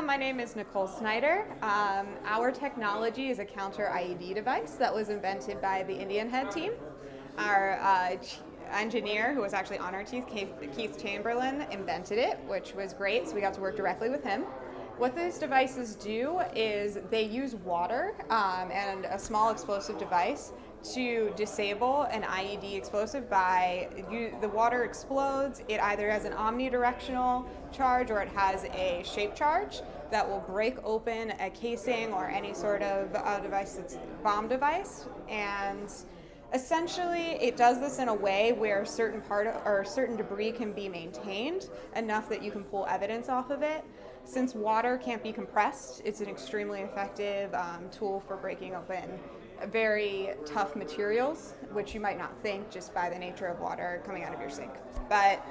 My name is Nicole Snyder. Our technology is a counter IED device that was invented by the Indian Head team. Our engineer, who was actually on our team, Keith Chamberlain, invented it, which was great, so we got to work directly with him. What these devices do is they use water and a small explosive device to disable an IED explosive the water explodes. It either has an omnidirectional charge or it has a shape charge that will break open a casing or any sort of device that's a bomb device. And essentially, it does this in a way where certain debris can be maintained enough that you can pull evidence off of it. Since water can't be compressed, it's an extremely effective tool for breaking open very tough materials, which you might not think just by the nature of water coming out of your sink. But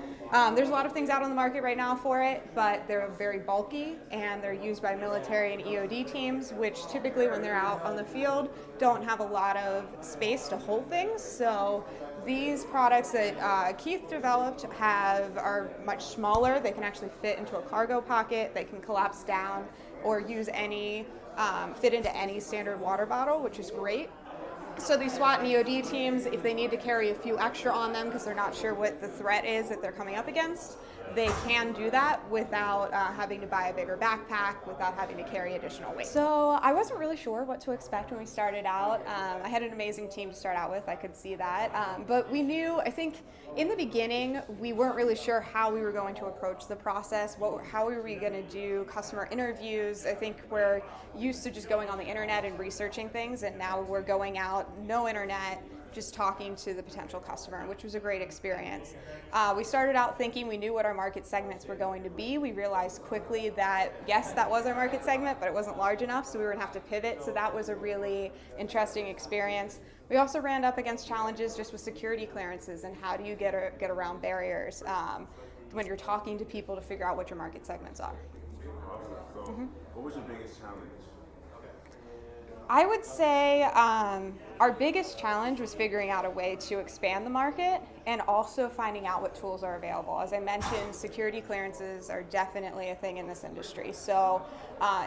there's a lot of things out on the market right now for it, but they're very bulky and they're used by military and EOD teams, which typically when they're out on the field don't have a lot of space to hold things. So these products that Keith developed are much smaller. They can actually fit into a cargo pocket. They can collapse down or fit into any standard water bottle, which is great. So these SWAT and EOD teams, if they need to carry a few extra on them because they're not sure what the threat is that they're coming up against, they can do that without having to buy a bigger backpack, without having to carry additional weight. So I wasn't really sure what to expect when we started out. I had an amazing team to start out with, I could see that. But we knew, I think in the beginning, we weren't really sure how we were going to approach the process, how were we going to do customer interviews. I think we're used to just going on the internet and researching things, and now we're going out, no internet, just talking to the potential customer, which was a great experience. We started out thinking we knew what our market segments were going to be. We realized quickly that, yes, that was our market segment, but it wasn't large enough, so we were going to have to pivot. So that was a really interesting experience. We also ran up against challenges just with security clearances and how do you get around barriers when you're talking to people to figure out what your market segments are. Awesome. So what was your biggest challenge? I would say our biggest challenge was figuring out a way to expand the market and also finding out what tools are available. As I mentioned, security clearances are definitely a thing in this industry. So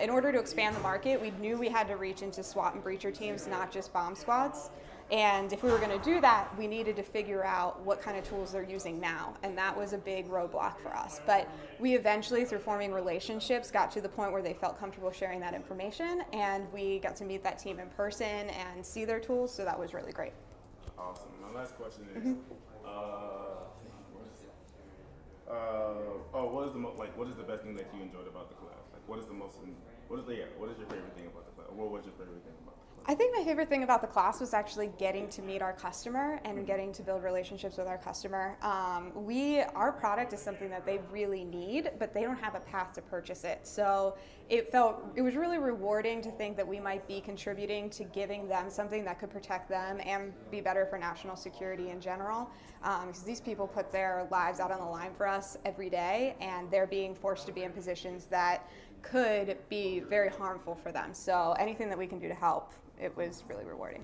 in order to expand the market, we knew we had to reach into SWAT and breacher teams, not just bomb squads. And if we were going to do that, we needed to figure out what kind of tools they're using now. And that was a big roadblock for us. But we eventually, through forming relationships, got to the point where they felt comfortable sharing that information. And we got to meet that team in person and see their tools. So that was really great. Awesome. My last question is, what is the best thing that you enjoyed about the class? Like, what is your favorite thing about the class? What was your favorite thing about the class? I think my favorite thing about the class was actually getting to meet our customer and getting to build relationships with our customer. Our product is something that they really need, but they don't have a path to purchase it. So it was really rewarding to think that we might be contributing to giving them something that could protect them and be better for national security in general. Because these people put their lives out on the line for us every day, and they're being forced to be in positions that could be very harmful for them. So anything that we can do to help, it was really rewarding.